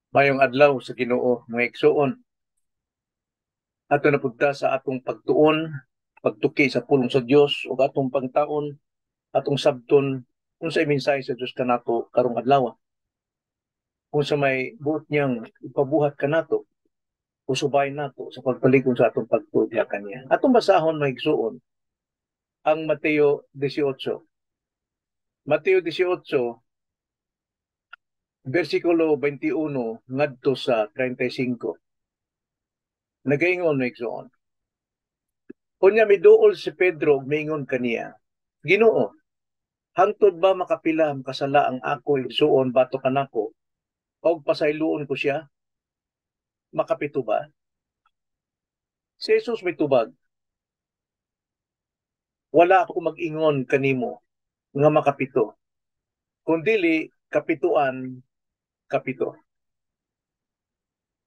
Mayong adlaw sa Ginoo, mga igsoon. Ato na punta sa atong pagtuon, pagtuki sa pulong sa Dios ug atong pangtaon, atong sabton unsay mensahe sa Dios kanato karong adlaw. Kung sa may buot niyang ipabuhat kanato, usubay nato sa pagpalikon sa atong pagtuo kaniya. Atong basahon mga igsoon ang Mateo 18. Mateo 18 versikulo 21 ngadto sa 35. Nagaingon mga igsoon. Kunya miduol si Pedro ug miingon kaniya, Ginoo, hangtod ba makapila makasala ang ako igsuon bato kanako og pasayloon ko siya? Makapito ba? Si Jesus may tubag, wala ako mag-ingon kanimo nga makapito, kundili kapituan kapito.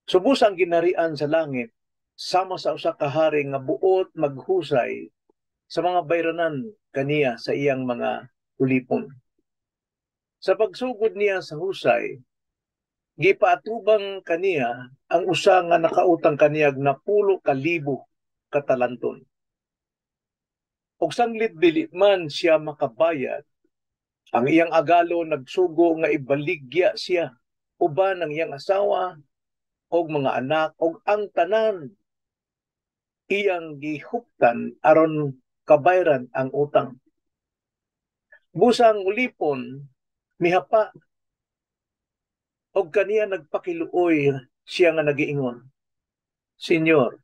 Subos ang ginarian sa langit sama sa usa ka hari nga buot maghusay sa mga bayranan kaniya sa iyang mga ulipon. Sa pagsugod niya sa husay, gipaatubang kaniya ang usa nga nakautang kaniyag na 10,000 katalanton. Og sanglit dili man siya makabayad, ang iyang agalo nagsugo nga ibaligya siya uban ang iyang asawa og mga anak og ang tanan iyang gihuptan aron kabayran ang utang. Busang ulipon mihapa og kaniya nagpakiluoy siya nga nagiingon, Senyor,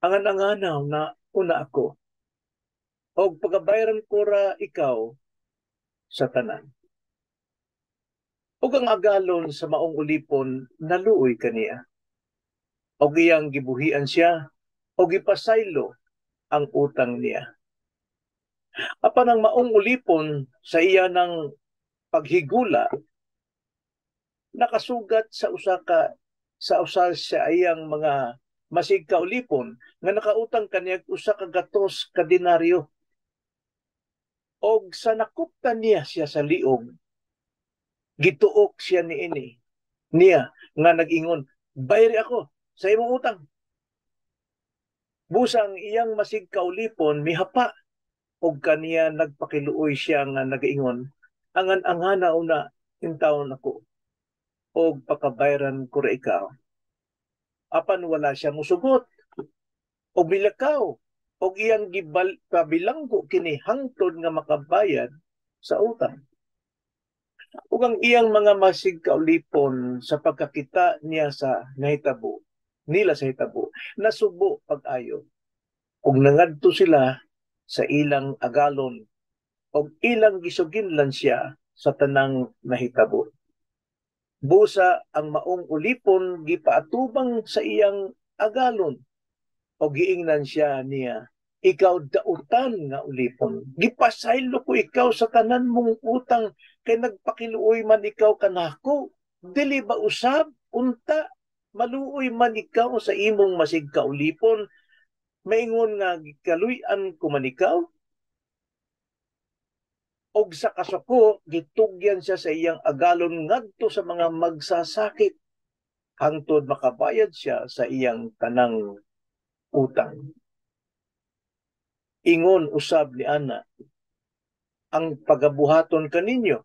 angan-anganaw na una ako og pagabayran ko ra ikaw sa tanan. Ug ang agalon sa maong ulipon naluoy kaniya. Og iyang gibuhian siya og gipasaylo ang utang niya. Apan ang maong ulipon sa iya ng paghigula nakasugat sa usa sa iyang mga masig kaulipon nga nakautang kaniya usa ka gatos ka denaryo. Og sa nakuptan niya siya sa liog, gituok siya niya nga nag-ingon, bayri ako sa imong utang. Busang iyang masig kaulipon mihapa og kaniya nagpakiluoy siya nga nagaingon, angan-angana una intawon ako og pakabayran ko ra ikaw. Apan wala siya musugot og milakaw og iyang pabilanggo kini hangtod nga makabayad sa utang. Ug ang iyang mga masig kaulipon sa pagkakita niya sa nila sa hitabo, nasubo pag-ayo. Ug nangadto sila sa ilang agalon og ilang gisuginlan siya sa tanang nahitabo. Busa ang maong ulipon gipaatubang sa iyang agalon o giingnan siya niya, ikaw dautan nga ulipon. Gipasaylo ko ikaw sa tanan mong utang kay nagpakiluoy man ikaw kanako. Dili ba usab? Unta, maluoy man ikaw sa imong masig kaulipon. Maingon nga kaluy-an ko man ikaw. Og sa kasako, gitugyan siya sa iyang agalon ngadto sa mga magsasakit hangtod makabayad siya sa iyang tanang utang. Ingon usab ni ana, ang pagabuhaton kaninyo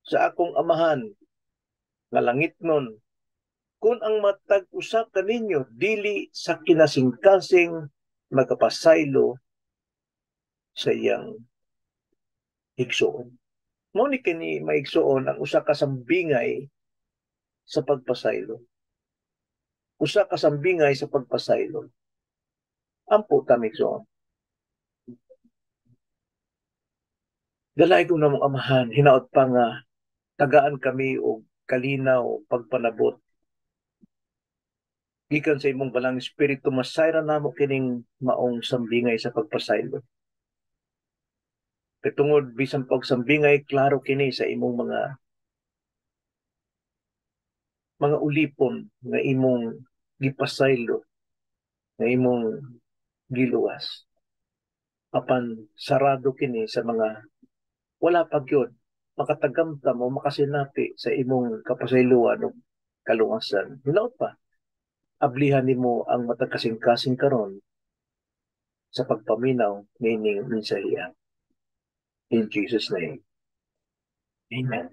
sa akong amahan nga langitnon, kung ang matag usa kaninyo dili sa kinasingkasing magkapasaylo sa iyang igsoon. Mao ni kini maigsoon ang usa ka sambingay sa pagpasaylo. Usa ka sambingay sa pagpasaylo. Ampo ta migsoon. Dalay ko namong amahan, hinaot pa nga tagaan kami og kalinaw pagpanabot gikan sa imong balang espiritu masayra namo kining maong sambingay sa pagpasaylo. Katungod bisan pag sambingay klaro kini sa imong mga ulipon nga imong gipasaylo, nga imong giluwas. Apan sarado kini sa mga wala pa gyud makatagamta mo makasinati sa imong kapasayloan o kalungasan. Hinaot pa, ablihan nimo ang matag kasing-kasing karon sa pagpaminaw nining mensahiya. In Jesus' name. Amen.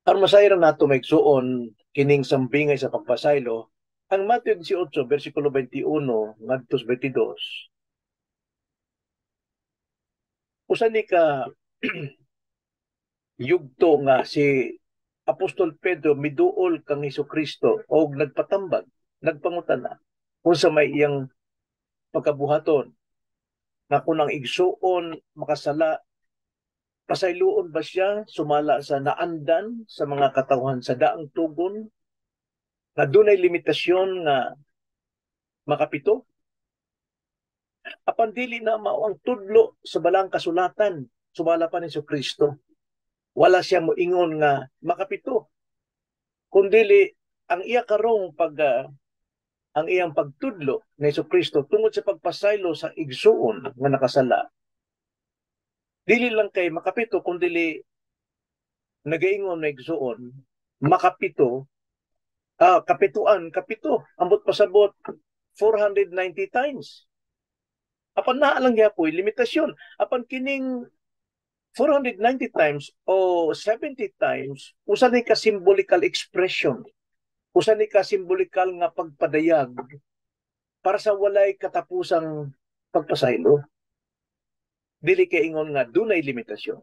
Ang masayran nato maigsuon kining sambingay sa pagpasaylo, ang Matthew 18, versikulo 21 ngadto 22. Usa ni ka yugto nga si Apostol Pedro miduol kang Hesukristo og nagpatambag, nagpangutana unsa may iyang pagkabuhaton nga kunang igsuon makasala, pasayloon ba siya sumala sa naandan sa mga katawhan sa daang tugon na dunay limitasyon nga makapito? Apan dili na mao ang tudlo sa balang kasulatan sumala pa ni Kristo. Wala siya moingon nga makapito. Kundili ang iya karong ang iyang pagtudlo ni Kristo tungod sa pagpasaylo sa igsuon nga nakasala. Dili lang kay makapito kundili nagaingon na igsuon makapito, kapituan, kapito, ambot pasabot 490 times. Apan naa lang gyapon limitasyon. Apan kining 490 times o 70 times, usa ni ka symbolical expression. Usa ni ka symbolical nga pagpadayag para sa walay katapusang pagpasaylo. Dili kay ingon nga dunay limitasyon.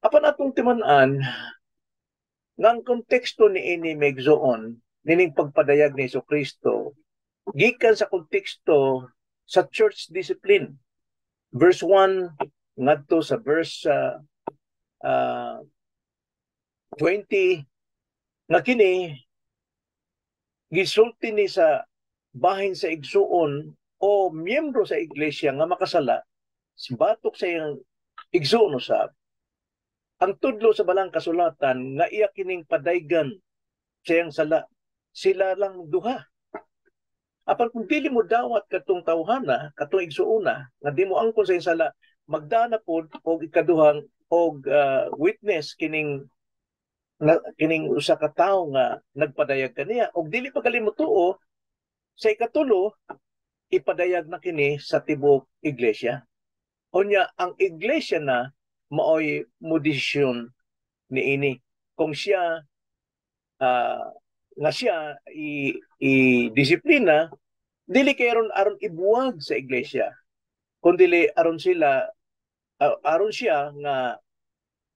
Apan atong timan-an nga ang konteksto ni ini megzoon nining pagpadayag ni Kristo gikan sa konteksto sa church discipline. Verse 1 ngadto sa verse 20 nga kini gisulti ni sa bahin sa igsuon o miyembro sa iglesia nga makasala batok sa iyang igsuon usab. Ang tudlo sa balang kasulatan nga iya kining padaygan sa iyang sala, sila lang duha. Apan kung dili mo dawat katong tawhana, katong igsuona, nga di mo angkon sa iyang sala, magdana pod og ikaduhang og witness kining usa ka tawo nga nagpadayag kaniya og dili pa gali mo tuo sa ikatulo ipadayag na kini sa tibok iglesia. Unya ang iglesia na maoy modesisyon niini kung siya nga siya i-disiplina dili kay aron ibuwag sa iglesia kundi aron siya nga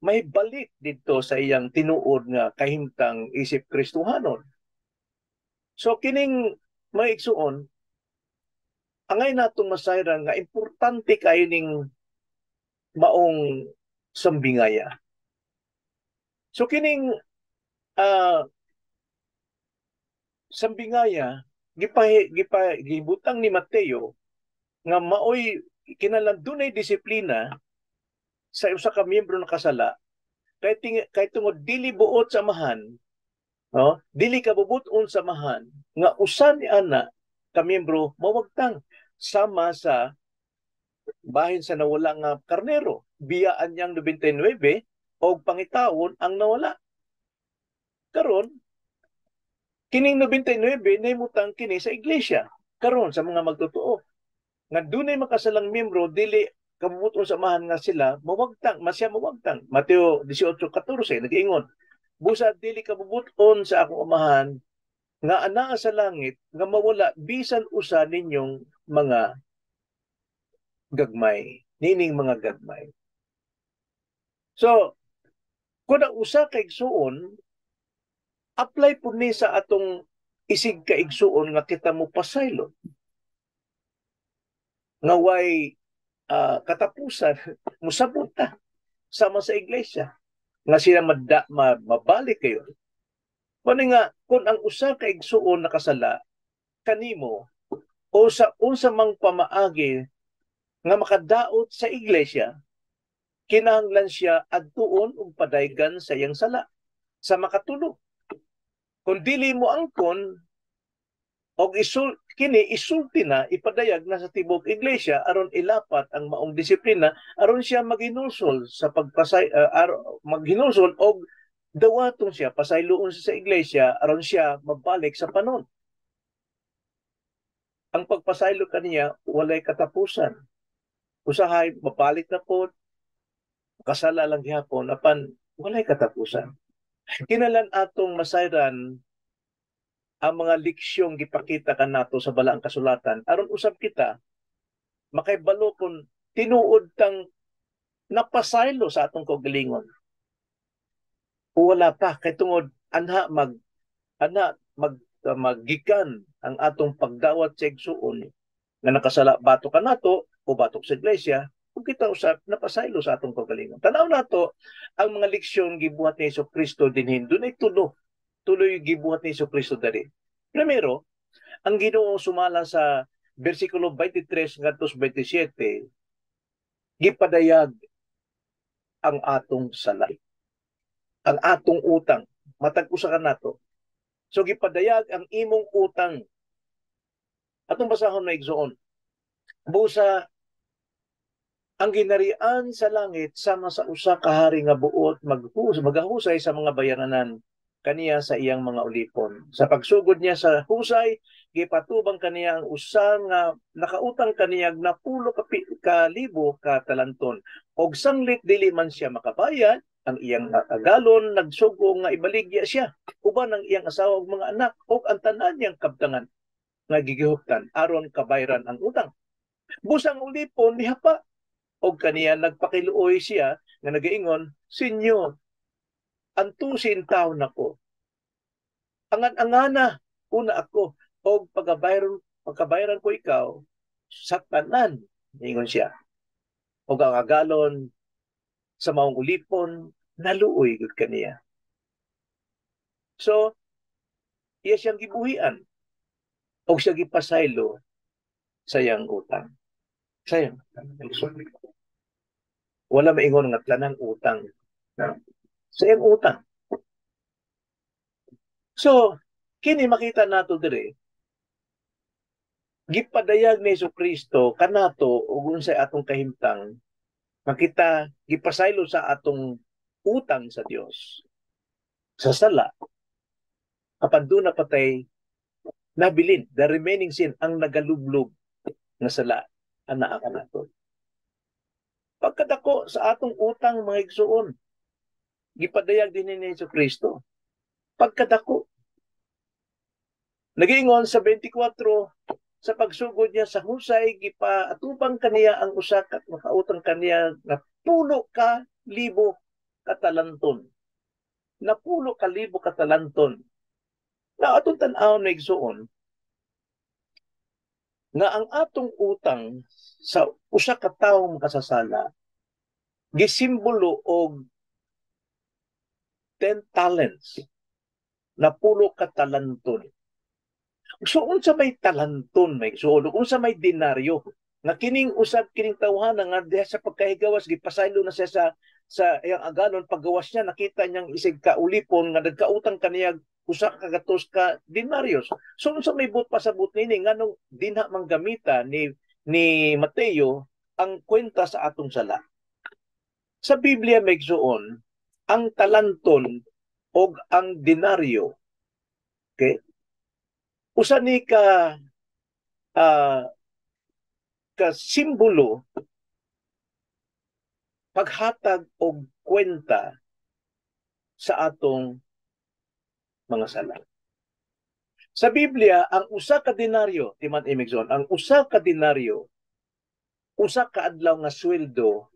may balik dito sa iyang tinuod nga kahimtang isip Kristohanon. So kining may igsuon angay natong masayran nga importante kayo ning maong sambingaya. So kining sambingaya gibutang ni Mateo nga maoy kinahanglan dunay disiplina sa usa ka miyembro ng kasala kay tungod dili buot samahan, no? Dili ka bubuton samahan nga usa ni ana ka miyembro mawagtang sama sa bahin sa nawala nga karnero, biyaan niyang 99 og pangitawon ang nawala. Karon kining 99 nahimutang kini sa iglesia karon sa mga magtotoo nga dunay makasalang miyembro dili kabubuton samahan nga sila mawagtang, masya mawagtang. Mateo 18:14 nag-ingon, busa dili kabubuton sa akong amahan nga anaa sa langit nga mawala bisan usa ninyong mga gagmay, nining mga gagmay. So, kung ang usa ka igsuon, apply po ni sa atong isig ka igsuon nga kita mo pasaylo. Nga way katapusan, musabot ta sama sa iglesia nga sila mabalik kayo. Kung nga, kung ang usa ka igsuon nakasala kanimo o sa unsa mang pamaagi nga makadaot sa iglesia, kinahanglan siya adtuon og padaygan sa iyang sala sa makatulo. Kung dili mo angkon Og kini isulti na ipadayag na sa tibok iglesia aron ilapat ang maong disiplina aron siya maghinulsol sa maghinulsol og dawaton siya pasayloon sa iglesia aron siya mabalik sa panon. Ang pagpasaylo kaniya walay katapusan. Usahay mabalik na po kasala lang gihapon apan walay katapusan. Kinalan atong masayran ang mga leksyong gipakita kanato sa balaang kasulatan aron usab kita makaibalo kung tinuod tang napasaylo sa atong kaugalingon. O wala pa kay tungod maggikan ang atong pagdawat sa igsuon nga nakasala bato kanato o batok sa iglesia kung kita usab napasaylo sa atong kaugalingon. Tanaw nato ang mga leksyon gibuhat ni Jesucristo dinhin dunay tuloy gibuhat ni Jesucristo dali. Primero, ang Ginoo sumala sa bersikulo 23 ngadto 27 gipadayag ang atong sala. Ang atong utang matag usa ka nato. So gipadayag ang imong utang. Atong basahon na igsoon. Busa ang ginarian sa langit sama sa usa ka hari nga buot maghusay sa mga bayaranan kaniya sa iyang mga ulipon. Sa pagsugod niya sa husay, gipatubang kaniya ang usa nga nakautang kaniya na 10,000 ka talanton. Og sanglit dili man siya makabayad, ang iyang agalon nagsugo nga ibaligya siya uban ang iyang asawa ug mga anak ug ang tanan niyang kabtangan nga gigihuptan aron kabayran ang utang. Busang ulipon nihapa og kaniya nagpakiluoy siya nga nagaingon, "Senyor, antusin taon nako. Angan-angana una ako og pagkabayran ko ikaw sa tanan," ingon siya. Og ang agalon sa maong ulipon naluoy gud kaniya. So, iya siyang gibuhian og siya gipasaylo sa iyang utang. Sayang. Wala maingon nga tanang utang. Sa iyang utang. So, kini makita nato dire gipadayag ni Jesucristo kanato ug unsay atong kahimtang makita gipasaylo sa atong utang sa Dios. Sa sala apan doon na patay nabilin the remaining sin ang nagalublob nga sala ana kanato. Pagkadako sa atong utang mga igsuon gipadayag din ni Jesucristo. Pagkadako nagiingon sa 24 sa pagsugod niya sa husay gipaatubang kaniya ang usa ka makautang kaniya na 10,000 katalanton. Na 10,000 katalanton. Na atong tan-aw na igsuon nga ang atong utang sa usa ka tawo makasasala gisimbolo og 10 talents na 10 katalanton. So unsa may talanton may so unsa may denaryo nga kining usab kining tawhana nga diha sa pagkahigawas gipasaylo na siya sa iyang agalon paggawas niya nakita niyang isig ka ulipon nga nagkautang kaniya usa ka gatos ka denaryos. So unsa may but pasabot nini nganong dinha manggamita ni Mateo ang kwenta sa atong sala. Sa Biblia may igsuon ang talanton og ang denaryo. Okay? Usa ni ka simbolo paghatag og kwenta sa atong mga sala. Sa Biblia, ang usa ka denaryo, timan imigson, ang usa ka denaryo, usa ka adlaw nga sweldo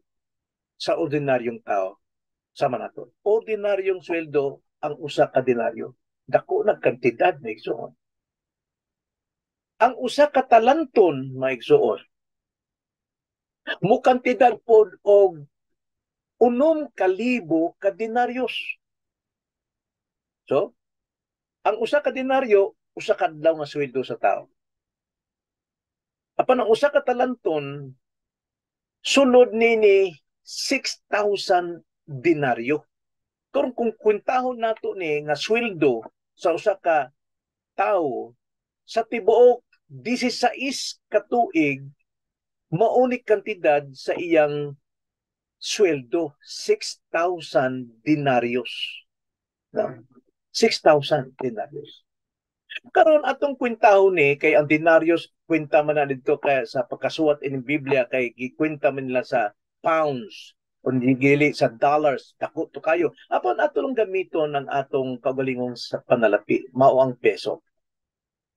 sa ordinaryong tao sa manaton. Ordinaryong sweldo ang usa ka denaryo. Dako na kantidad na igsuon. Ang usa ka talanton na igsuon. Mo kantidad pod og 6,000 ka denaryos. So, ang usa ka denaryo, usa ka adlaw nga sweldo sa tao. Apan ang usa ka talanton, sulod nini 6,000 denaryo. Kung kwentahon nato ni nga sweldo sa usa ka tao sa tibuok 16 katuig maunik kantidad sa iyang sweldo, 6,000 denarios. No? 6,000 denarios. Karon atong kwentahon ni kay ang denarios kwenta man na dito kay sa pagkasuwat in Biblia kay gikwenta man nila sa pounds kundi gili sa dollars dako to kayo. Apan ato lang gamiton ang atong kagalingong sa panalapi mao ang peso.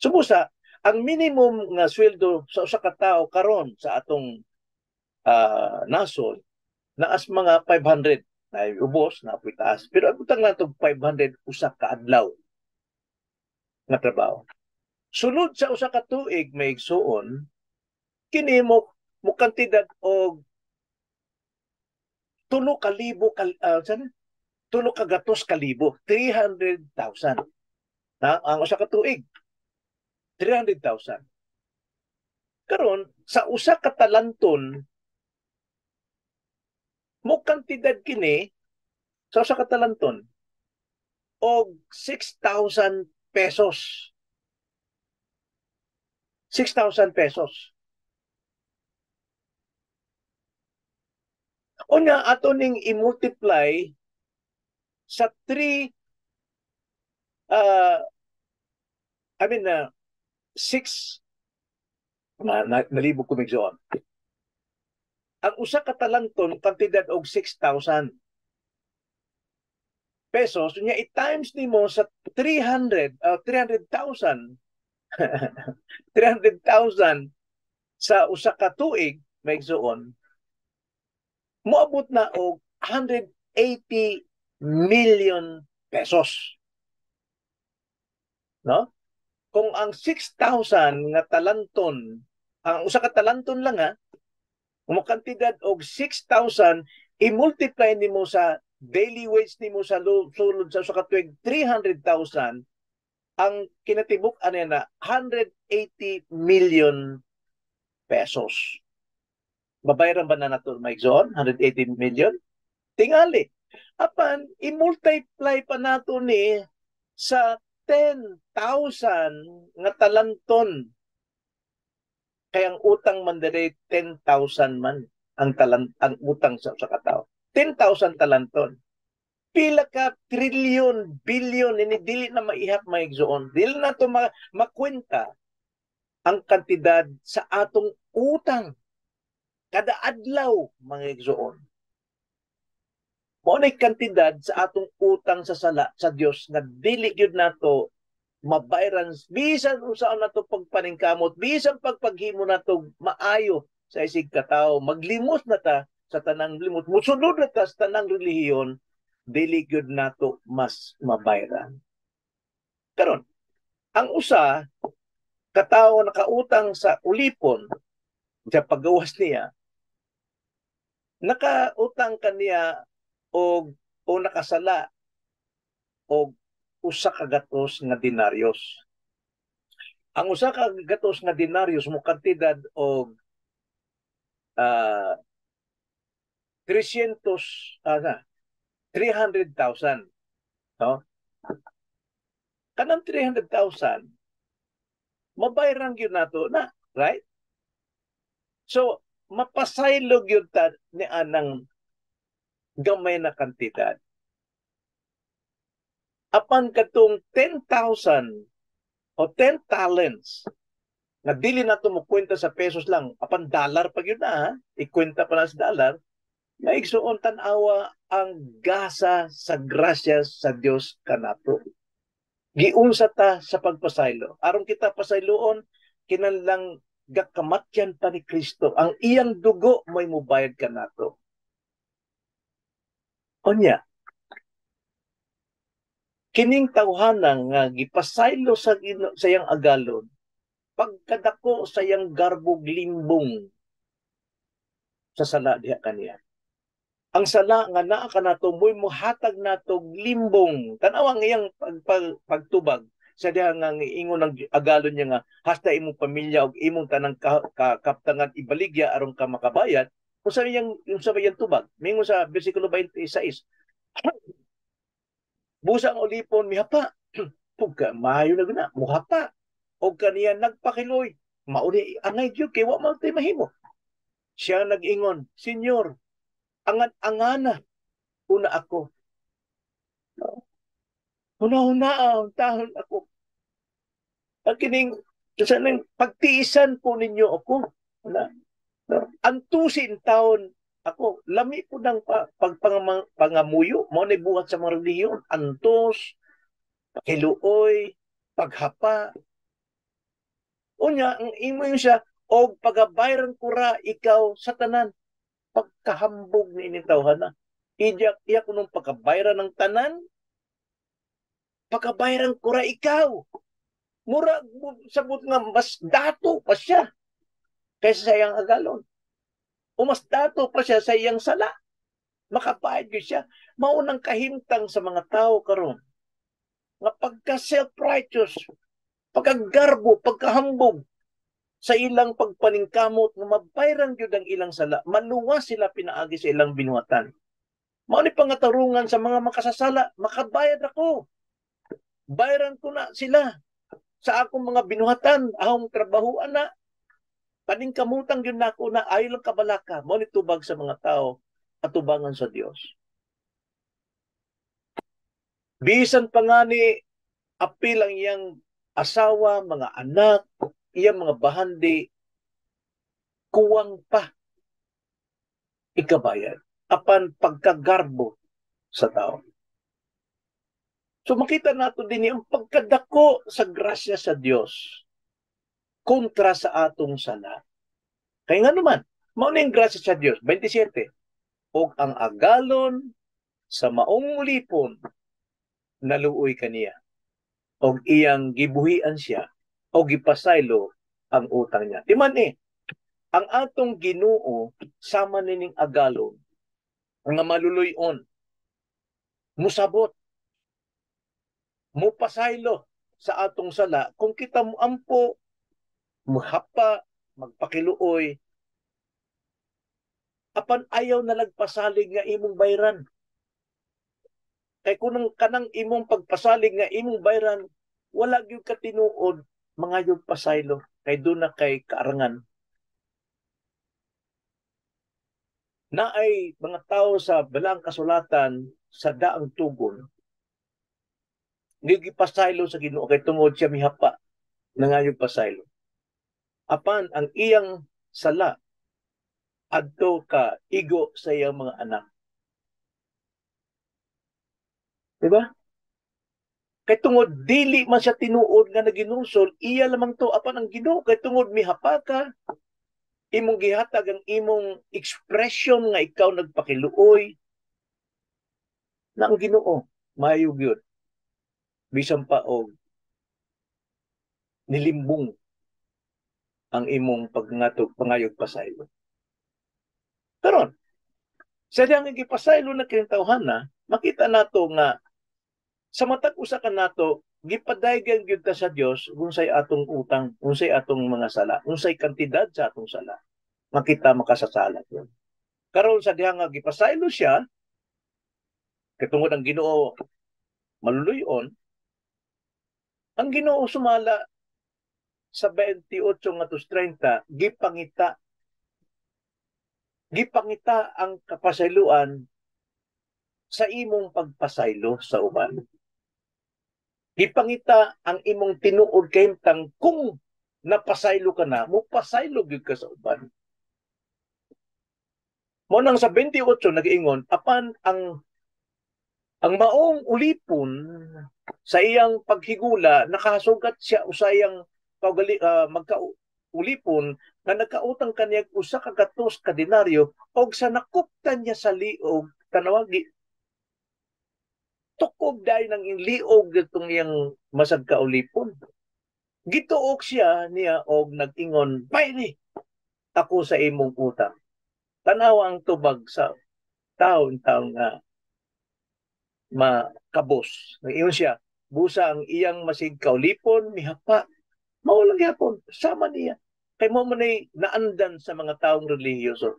Sumusa ang minimum nga sweldo sa usa ka tawo karon sa atong nasod naas mga 500 na ubos na taas pero ang utang nato 500 usa ka adlaw nga trabaho. Sulod sa usa ka tuig may igsuon kini mo kantidad og 300,000 na ang usa ka tuig 300,000 karon sa usa ka talanton mo kantidad kini sa usa ka talanton og 6,000 pesos. 6,000 pesos. O nga, ato ning i-multiply sa 3, 6, nalibog ko migsoon. Ang usa ka talanton, kantidad og 6,000 pesos, nya i-times nimo sa 300,000 300,000 sa usa ka tuig may igsoon moabot na og 180 million pesos. No? Kung ang 6,000 nga talanton, ang usa ka talanton lang mo kantidad og 6,000 i-multiply nimo sa daily wage nimo sa sulod sa usa ka tuig 300,000 ang kinatibuk ani na 180 million pesos. Babayaran ba na nato maigsoon 180 million? Tingali. Apan i-multiply pa nato ni sa 10,000 nga talanton. Kaya ang utang man diri 10,000 man ang utang sa usa ka tawo. 10,000 talanton. Pila ka trilyon, bilyon, ini dili na maihap maigsoon. Dili na to makwenta ang kantidad sa atong utang kada adlaw mga igsoon. Mao nay kantidad sa atong utang sa sala sa Dios nga dili gyud nato mabayaran bisan unsaon nato pagpaningkamot, bisan pagpaghimo nato maayo sa isig ka tawo, maglimos na ta sa tanang limot, musunod na ta sa tanang relihiyon, dili gyud nato mas mabayaran. Karon, ang usa katawo nakautang sa ulipon sa paggawas niya, nakautang kaniya o nakasala og usa ka gatos nga denaryos. Ang usa ka gatos nga denaryos mo kantidad og 300,000, no? Kanang 300,000 mabayaran gyud nato na, right? So mapasaylog yun ni anang gamay na kantidad. Apan katong 10,000 o 10 talents na dili na ito mukwenta sa pesos lang, apan dollar pag yun ikwenta pa na sa dollar, maigsuon tanawa ang gasa sa grasya sa Dios kanato. Giunsa ta sa pagpasaylo. Aron kita pasayloon, kinahanglan gakamatyan pa ni Kristo. Ang iyang dugo may mubayad ka nato. Onya, kining tawhanang nga gipasaylo sa iyang agalon, pagkadako sa iyang garbog limbong sa sala diha kaniya. Ang sala nga naa ka nato mo'y muhatag nato limbong. Tanaw ang iyang pagtubag sa diha nga ingon ng agalon niya nga hasta imong pamilya og imong tanang kaptangan ibaligya aron ka makabayad. Kung sa iyang tubag, mingon sa bersikulo 26. Busa ang ulipon mihapa. Pugka maayo na guna, muhapa. o kaniya nagpakiloy. Mauni angay gyud kay wa man tay mahimo. Siya nag-ingon, Senyor, angan-angana una ako. Huna-huna ang tahon ako. Ang kining sanang pagtiisan po ninyo ako. Na, antusin taon ako. Lami po ng pagpangamuyo. Mo na buhat sa mga reliyon. Antos, pakiluoy, paghapa. Unya, ang imo yun siya, o pagabayran kura ikaw sa tanan. Pagkahambog ni initawhan na. Iya ko nung pagkabayran ng tanan, pagkabayran kura ikaw. Mura, sabot nga, mas dato pa siya kaysa sa iyang agalon. O mas dato pa siya sa iyang sala. Makapahid ko siya. Maunang kahimtang sa mga tao karon nga pagka-self-righteous, pagkagarbo, pagkahambog sa ilang pagpaningkamot nga mabayran gyud ang ilang sala, maluwas sila pinaagi sa ilang binuhatan. Mao ni pangatarungan sa mga makasasala, makabayad ako. Bayaran ko na sila sa akong mga binuhatan, akong trabahoan na. Paningkamutang yun na ako na ayaw lang kabalaka, mao ni tubag sa mga tao at tubangan sa Dios. Bisan pa nga ni apil ang iyang asawa, mga anak, iyang mga bahandi, kuwang pa ikabayad apan pagkagarbo sa tao. So makita nato din ang pagkadako sa grasya sa Dios kontra sa atong sala. Kaya nga naman, mao na yung grasya sa Dios. 27. Og ang agalon sa maong lipon naluoy kaniya. Og iyang gibuhian siya o gipasaylo ang utang niya. Timan ang atong Ginoo sama nining agalon nga maluluyon, musabot, mupasaylo sa atong sala kung kita mo ampo, muhapa, magpakiluoy, apan ayaw na nagpasalig nga imong bayran. Kay kung kanang imong pagpasalig nga imong bayran, wala gyud ka tinuod, mga yung pasaylo, kay doon na kay kaarangan. Na ay mga tao sa balang kasulatan sa daang tugon, gigipasaylo sa Ginoo kay tungod siya mihapa na yung pasaylo. Apan ang iyang sala adto ka igo sa iyang mga anak. Diba? Kay tungod dili man siya tinuod nga naginusol, iya lamang to apan ang Ginoo kay tungod mihapa ka, imong gihatag ang imong expression nga ikaw nagpakiluoy na ang Ginoo maayog yun. Bisan pa og nilimbong ang imong pangayog pasaylo. Karon, sa diyang gipasaylo na kinatawhan na, makita nato nga sa matag usa ka nato gipadaygan gyud ta sa Dios unsay atong utang, unsay atong mga sala, unsay kantidad sa atong sala. Makita makasasala yun. Karon sa diyang gipasaylo siya, katungod ang Ginoo maluluyon, ang Ginoo sumala sa 28 ngadto 30 gipangita ang kapasayloan sa imong pagpasaylo sa uban. Gipangita ang imong tinuod kahimtang kung napasaylo ka na, mo pasaylo gyud ka sa uban. Mo nang sa 28 nag-ingon apan ang maong ulipon sa iyang paghigula nakasugat siya usayang magkaulipon nga nagkautang kaniya usa ka gatos ka denaryo og sa nakuptan niya sa liog tanawagi tukob dahil ng liog itong iyang masag kaulipon. Gituok siya niya og nag-ingon, "Bayri, ako sa imong utang." Tanawa ang tubag sa taon-taon nga makabos. Nag-ingon siya, busa ang iyang masig kaulipon, mihapa, maulang yapon, sama niya. Kay mo man ay naandan sa mga taong relihiyoso.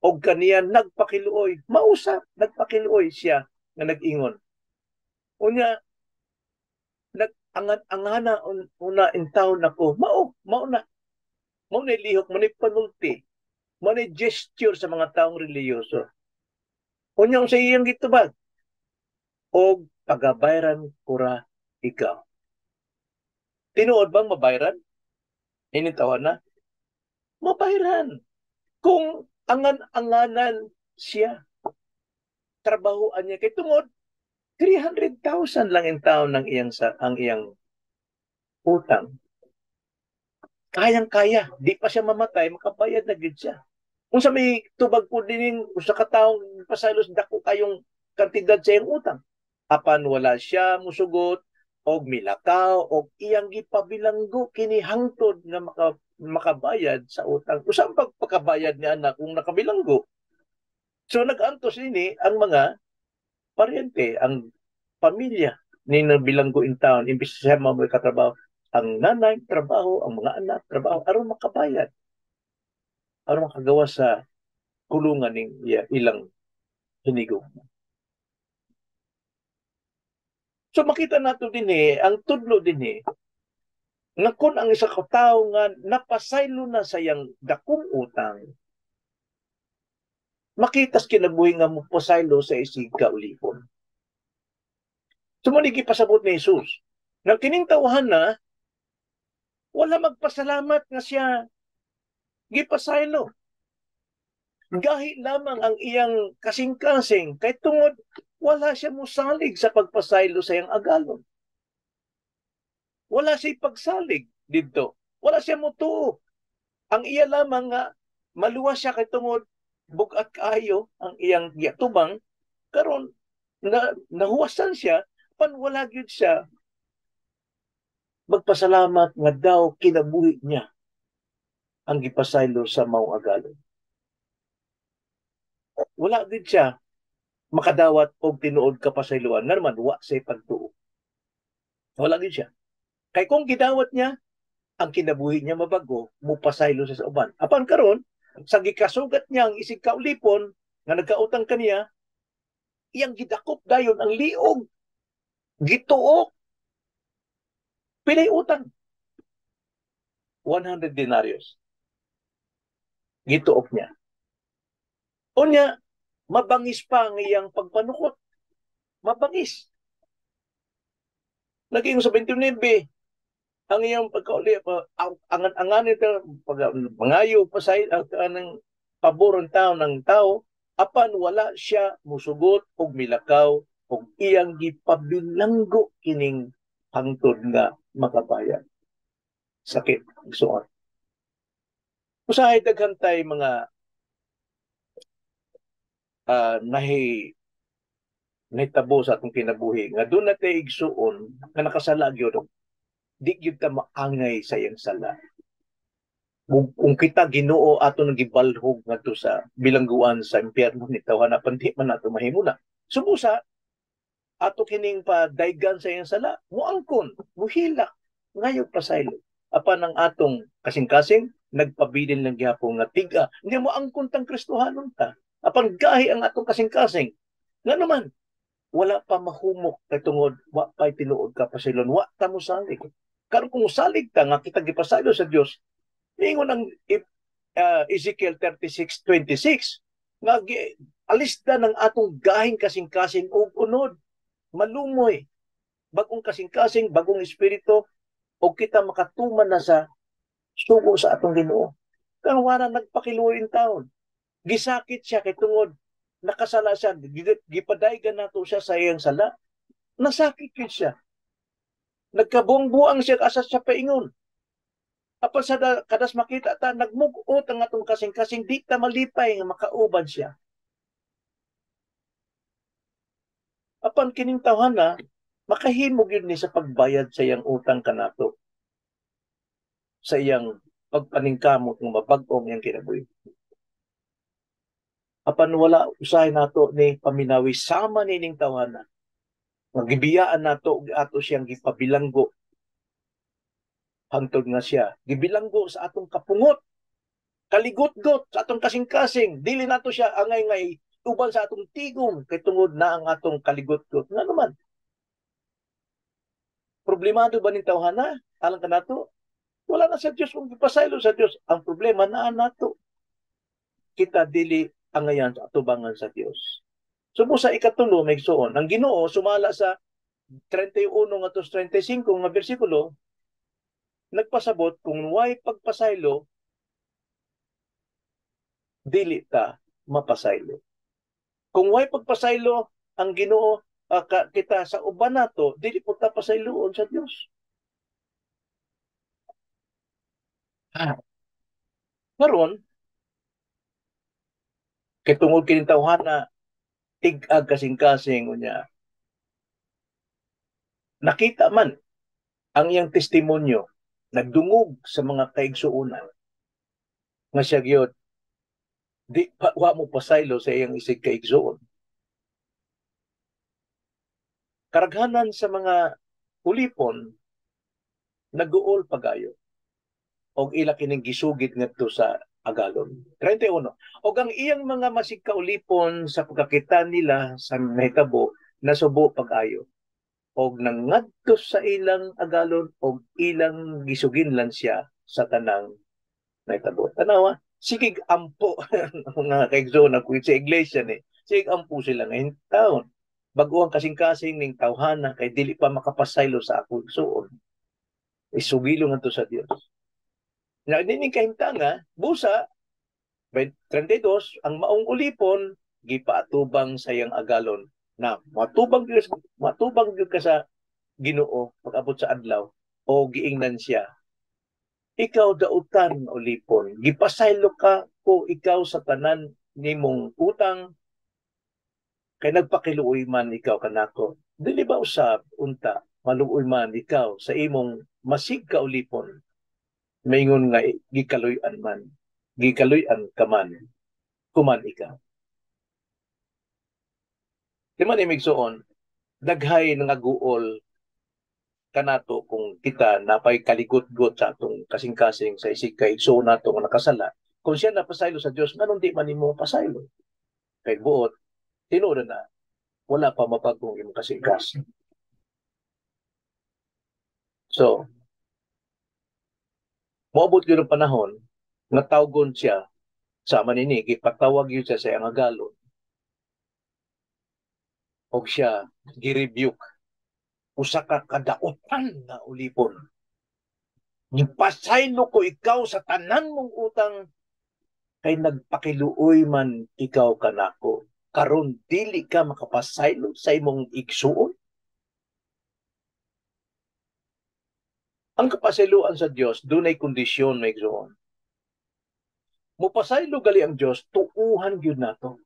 O kaniya nagpakiluoy, mausap, nagpakiluoy siya nga nag-ingon. Unya, ang ana una in town ako, mao na lihok, mao na panulti, mao na gesture sa mga taong reliyoso. Unyong sa iyang gitubag, og pagabayran kura ikaw. Tinuod bang mabayran? Inintawan na? Mabayran. Kung angan-anganan siya, trabahoan niya kay tungod 300,000 lang in taon ng ang iyang utang. Kayang-kaya, di pa siya mamatay, makabayad na gid siya. Kung sa may tubag po din sa kataong pasalos dako kayong kantidad sa iyang utang. Apan wala siya musugot og milakaw og iyang gipabilanggo kini hangtod nga makabayad sa utang. Usa ang pagpakabayad ni anak kung nakabilanggo. So nag-antos ini ang mga paryente, ang pamilya ni bilanggo in town imbis siya mo katrabaho. Ang nanay trabaho, ang mga anak trabaho aron makabayad. Aron makagawa sa kulungan ning ilang hinigong. So makita nato din ang tudlo din nga kung ang isa ka tawo nga napasaylo na sa iyang dakong utang, makitas kinabuhi nga mo pasaylo sa isig kaulipon. So manigi pasabot ni Jesus. Nang kining tawhan na, wala magpasalamat nga siya gipasaylo. Gahi lamang ang iyang kasing-kasing kay tungod wala siya musalig sa pagpasaylo sa iyang agalon. Wala siya pagsalig dito. Wala siya mutuo. Ang iya lamang nga maluwas siya kay tungod bugat kaayo ang iyang giyatubang karon nahuwasan siya pan wala gyud siya magpasalamat nga daw kinabuhi niya ang gipasaylo sa maong agalon. Wala din siya makadawat og tinuod kapasayloan nga naman wa say pagtuo. Wala din siya. Kay kung gidawat niya ang kinabuhi niya mabago, mupasaylo sa uban. Apan karon sa gikasugat niya ang isig kaulipon nga nagkautang kaniya, iyang gidakop dayon ang liog, gituok. Pilay utang? 100 denarios. Gituok niya. Unya, mabangis pa ang iyang pagpanukot. Mabangis. Naging sa 29, ang iyang pagkauli, angan ito, mangayo pa sa ng paboron tao ng tao, apan wala siya musugot og milakaw og iyang gipabilanggo kining hangtod nga makabayad. Sakit, igsuon. Usahay daghantay mga nahitabo sa atong kinabuhi nga doon natin igsuon nga nakasala gyud di gyud ta maangay sa iyang sala. Kung kita Ginoo ato nang gibalhog ngadto sa bilangguan sa impyerno ni tawhana panti man nato mahimuna. Subusa ato kining padaygan sa iyang sala, muangkon, muhila ngayon pasaylo. Apan ang atong kasing-kasing nagpabilin lang gyapon nga tiga, hindi mo angkon tang Kristohanon ta. Apan gahi ang atong kasing-kasing. Nga naman, wala pa mahumok kay tungod wa pay tinuod ka pasilon, wa ta mo salig. Karon kung salig ta nga kita gipasaylo sa Dios, ingon ang Ezekiel 36:26 nga alista ng atong gahing kasing-kasing og unod, malumoy, bagong kasing-kasing, bagong espiritu o kita makatuman na sa sugo sa atong Ginoo. Kang wala nagpakiluoy in taon. Gisakit siya kay tungod nakasala siya, gipadaygan nato siya sa iyang sala. Nasakit yun siya. Nagkabuang-buang siya asa siya paingon. Apan sa kadas makita ta nagmugot ang atong kasing-kasing di ta malipay nga makauban siya. Apan kining tawhana makahimog yun ni sa pagbayad sa iyang utang kanato. Sa iyang pagpaningkamot ng mabag-ong iyang kinabuhi. Apan wala usahay nato ni paminawi sama nining tawhana. Magibiyaan nato ato siyang gipabilanggo. Hangtod nga siya gibilanggo sa atong kapungot. Kaligot-got sa atong kasing-kasing. Dili nato siya angay-ngay uban sa atong tigong kay tungod na ang atong kaligot-got. Nga naman. problemado ba ning tawhana? Alang ka nato? Wala na sa Dios kung ipasaylo sa Dios. Ang problema naa nato. Kita dili angayan sa atubangan sa Dios. So sa ikatulo may igsoon, ang Ginoo sumala sa 31 ngadto 35 nga bersikulo nagpasabot kung way pagpasaylo dili ta mapasaylo. Kung way pagpasaylo ang Ginoo kita sa uban nato, dili po ta pasayloon sa Dios. Karon kay tungod kini tawhana tig-ag kasing-kasing unya. Nakita man ang iyang testimonyo nagdungog sa mga kaigsuonan nga siya gyud di wa mo pasaylo sa iyang isig kaigsuon. Karaghanan sa mga ulipon nag-uol pagayo og ila kining gisugid ngadto sa agalon. 31. Og ang iyang mga masig kaulipon sa pagkakita nila sa nahitabo nasubo pag-ayo. Og nangadto sa ilang agalon og ilang gisugin siya sa tanang nahitabo. Tanawa, sigig ampo mga kaigsoon ako sa iglesia ni. Sigig ampo sila ngayon taon. Bago ang kasing-kasing ning tawhana kay dili pa makapasaylo sa akong igsoon. Isugilo ngadto sa Dios. Na dining kahimtanga, busa 32 ang maong ulipon gipaatubang sa iyang agalon na matubang gyud ka sa Ginoo pag-abot sa adlaw o giingnan siya. Ikaw dautan ulipon, gipasaylo ka ko ikaw sa tanan nimong utang kay nagpakiluoy man ikaw kanako. Dili ba usab unta maluoy man ikaw sa imong masig ka ulipon? Maingon nga gikaluy-an man. Gikaluy-an ka man. Kuman ikaw. Di man imigsoon, daghay nga guol kanato kung kita napay kaligot-got sa atong kasing-kasing sa isig kaigsoon nato nga nakasala. Kung siya napasaylo sa Dios, nganong di man imo pasaylo? Kay buot, tinuod na, wala pa mapagkong imong kasing-kasing. So, moabot yun ang panahon, natawgon siya sa manini, ipatawag yun siya sa iyang agalon. O siya, girebuke. Usa ka kadautan na ulipon. Nipasaylo ko ikaw sa tanan mong utang, kay nagpakiluoy man ikaw kanako. Karon dili ka makapasaylo sa imong igsuon. Ang kapasayloan sa Dios dunay kondisyon may igsuon. Mupasaylo gali ang Dios tuuhan gyud nato.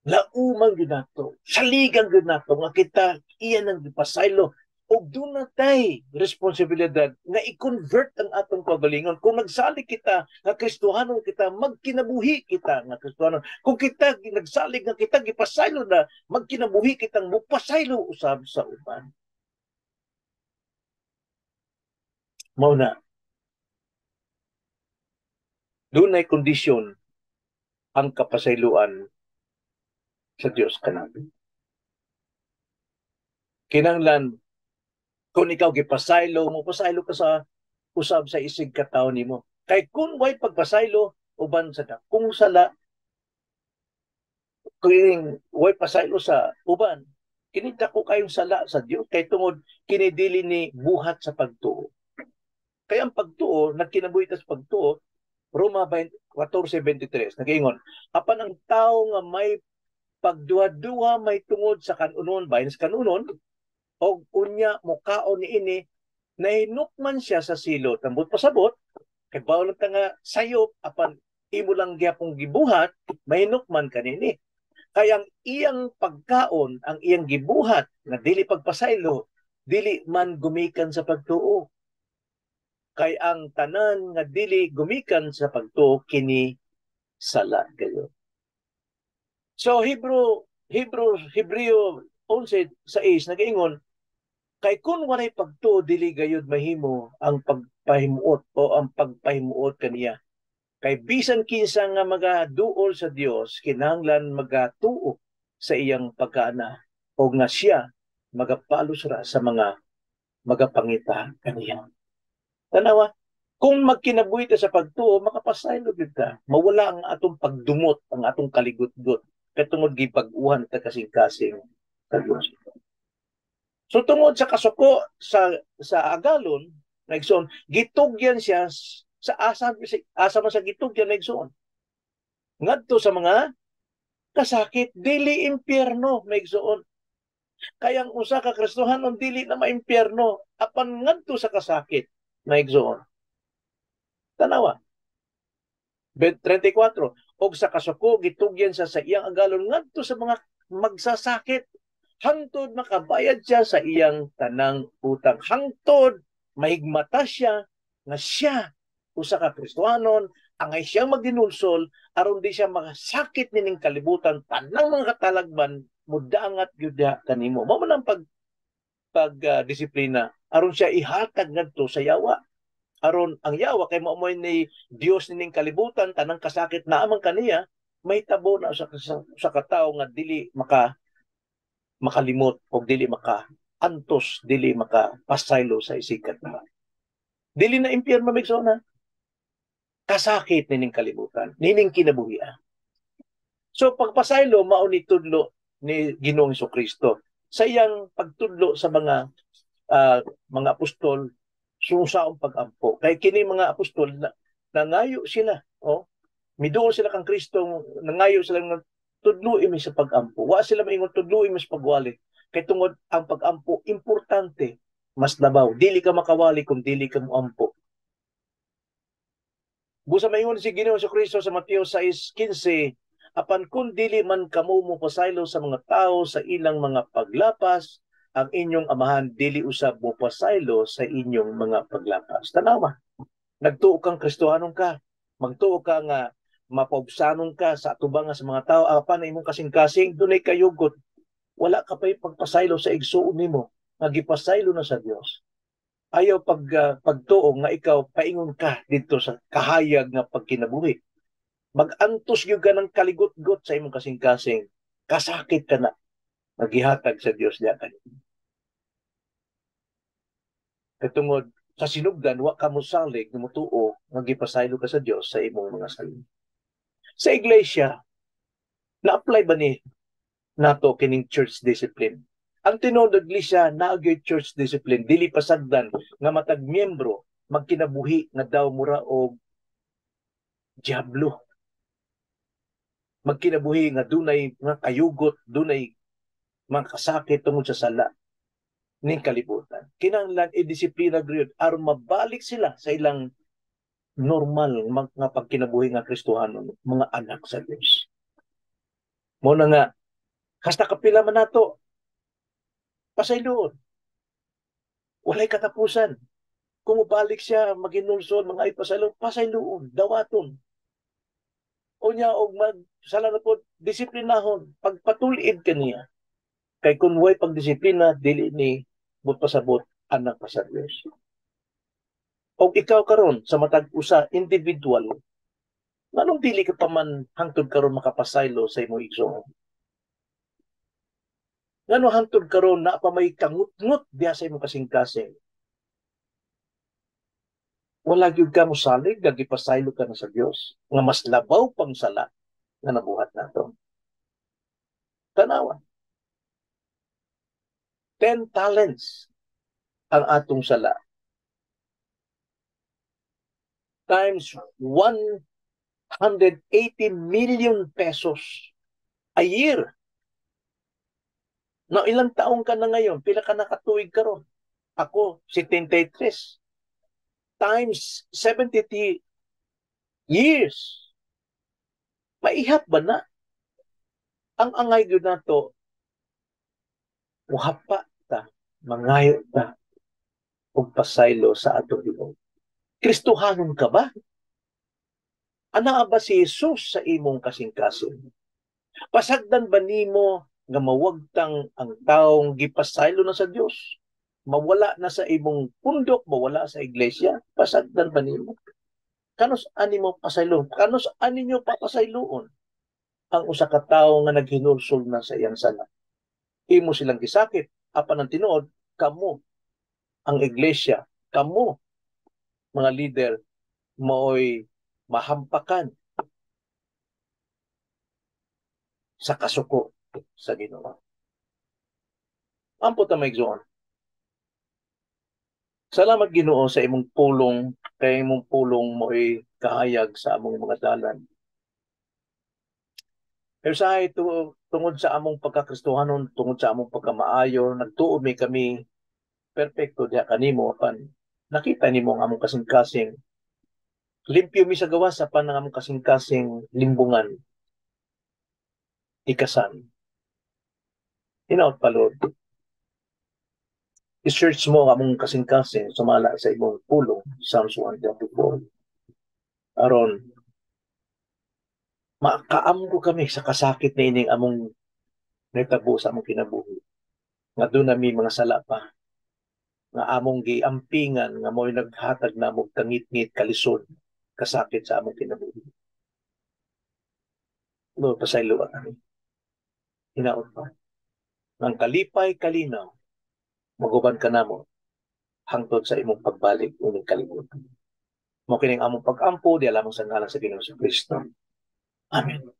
Lauman gyud nato. Saligan gyud nato nga kita iyan ang gipasaylo og dunay responsibilidad nga i-convert ang atong kaugalingon. Kung nagsalig kita nga Kristohanon kita, magkinabuhi kita nga Kristohanon. Kung kita nagsalig nga kita gipasaylo na, magkinabuhi kitang mupasaylo usab sa uban. Mao na. Dunay kondisyon ang kapasayloan sa Dios kanato. Kinahanglan kung ikaw gipasaylo mo, pasaylo ka sa usab sa isig katawo nimo. Kay kung way pagpasaylo uban sa kung sala kung way pasaylo sa uban, kini dako kayong sala sa Dios kay tungod kini dili ni buhat sa pagtuo. Kaya ang pagtuo nagkinabuhi sa pagtuo. Roma 14:23 nag-ingon, apan ang tawo nga may pagduha-duha may tungod sa kanunon bahin sa kanunon og unya mukaon niini nahinukman siya sa silot ambot pasabot kay bawal ta nga sayop apan imo lang gyapong gibuhat mahinukman kanini kay ang iyang pagkaon ang iyang gibuhat nga dili pagpasaylo dili man gumikan sa pagtuo kay ang tanan nga dili gumikan sa pagtuo kini sala kayo. So Hebreo 11:6 nag-ingon kay kun walay pagtuo dili gayud mahimo ang pagpahimuot o ang pagpahimuot kaniya. Kay bisan kinsa nga magaduol sa Dios kinahanglan magatuo sa iyang pagkaana o nga siya magapalos ra sa mga magapangita kaniya. Tanawa, kung magkinabuhi ta sa pagtuo, makapasaylo gyud ta. Mawala ang atong pagdumot, ang atong kaligut-gut. Katungod gipag-uhan ta kasing-kasing sa Dios. So tungod sa kasuko sa agalon, naigsoon, gitugyan siya sa asa man sa gitugyan naigsoon. Ngadto sa mga kasakit, dili impyerno naigsoon. Kayang usa ka Kristohanon dili na maimpyerno apan ngadto sa kasakit naigsoon. Tanawa. 34. Og sa kasuko gitugyan sa iyang agalon ngadto sa mga magsasakit hangtod makabayad siya sa iyang tanang utang. Hangtod mahigmata siya nga siya usa ka Kristohanon angay siyang magdinulsol aron di siya makasakit nining kalibutan tanang mga katalagman mudangat gyud kanimo. Mao man ang disiplina aron siya ihatag ngadto sa yawa. Aron ang yawa kay mao ni Dios nining kalibutan tanang kasakit na amang kaniya may tabo na sa katawo nga dili makalimot o dili antos, dili pasaylo sa isikat na. Dili na impyerno migsona. Kasakit nining kalibutan, nining kinabuhian. So pagpasaylo mao ni tudlo ni Ginoong Jesucristo sa iyang pagtudlo sa mga apostol susaong pag-ampo. Kay kini mga apostol nangayo sila, miduol sila kang Kristo, nangayo sila nga tudluin mi sa pag-ampo. Wa sila maingon tudluin mi sa pagwali. Kay tungod ang pag-ampo importante, mas labaw. Dili ka makawali kung dili ka moampo. Busa maingon si Ginoong Jesucristo sa Mateo 6:15, apan kung dili man kamo mo pasaylo sa mga tao sa ilang mga paglapas, ang inyong amahan dili usab mo pasaylo sa inyong mga paglapas. Tanawa, nagtuo kang Kristohanon ka, magtuo ka nga mapaubsanon ka sa atubang sa mga tao, apan imong kasing-kasing dunay kayugot. Wala ka pa'y pagpasaylo sa igsuon nimo, nga gipasaylo na sa Dios. Ayaw pagtuo nga ikaw paingon ka dito sa kahayag nga pagkinabuhi. Mag-antos gyud ka ng kaligot-got sa imong kasing-kasing. Kasakit ka na. Magihatag sa Dios diya kanimo. Katungod sa sinugdan wa ka mosalig nga motuo nga gipasaylo ka sa Dios sa imong mga salin. Sa iglesia, na-apply ba ni nato kining church discipline? Ang tinuod iglesia naagyoy church discipline dili pasagdan nga matag miyembro magkinabuhi nga daw mura og diablo. Magkinabuhi nga dunay mga kayugot, dunay mga kasakit tungod sa sala ning kalibutan. Kinahanglan i-disiplina gyud aron mabalik sila sa ilang normal nga pagkinabuhi nga Kristohanon, mga anak sa Dios. Mo na nga hasta kapila man nato pasayloon. Walay katapusan. Kung mabalik siya maginulsol mga pasayloon, dawaton. Unya og sala na po disiplinahon, pagpatulid kaniya. Kay kung way pagdisiplina dili ni pasabot anak pa sa Dios. O ikaw karon sa matag usa individual, nganong dili ka pa man hangtod karon makapasaylo sa imong igsoon? Ngano hangtod karon na pa may kangut-ngut diha sa imong kasing-kasing? Wala gyud ka mosalig gagipasaylo ka na sa Dios nga mas labaw pang sala nga nabuhat nato. Tanawa. 10 talents ang atong sala. Times 180 million pesos a year. Na ilang taong ka na ngayon? Pila ka nakatuig karon? Ako, 73. Times 70 years. Maihap ba na? Ang angay gyud nato, wahapa ta, mangayo ta, og pasaylo sa atong Ginoo. Kristohanon ka ba? Anaa ba si Jesus sa imong kasing-kasing? Pasagdan ba nimo nga mawagtang ang taong gipasaylo na sa Dios? Mawala na sa imong pundok, mawala sa iglesia? Pasagdan ba nimo? Kanos ani mo pasaylo? Kanos ani nyo papasayloon ang usa ka tawo nga naghinulsol na sa iyang sala? Imo silang gisakit, apan ang tinuod, kamo ang iglesia, kamo mga leader mooy mahampakan sa kasuko sa Ginoo. Ampo ta maigsoon. Salamat Ginoo sa imong pulong, kay imong pulong mooy kahayag sa among mga dalan. Pero sa ito, tungod sa among pagkakristohanon, tungod sa among pagkamaayo, nagtuo mi kami perpekto diha kanimo apan nakita nimo ang among kasing-kasing. Limpyo mi sa gawas apan ang among kasing-kasing limbungan. Ikasan. Hinaot pa Lord. I-search mo ang among kasing-kasing sumala sa imong pulong, Psalms 124. Aron makaamgo kami sa kasakit na ining among nitabo sa among kinabuhi. Nga doon na may mga sala pa nga among giampingan nga mo'y naghatag na mong kangit-ngit kalisod kasakit sa among kinabuhi. Lord, pasaylo kami. Hinaot pa. Nang kalipay kalinaw, maguban ka namo hangtod sa imong pagbalik uning kalibutan. Mo kining among pag-ampo di lamang sa ngalan sa Ginoong Kristo. Amen.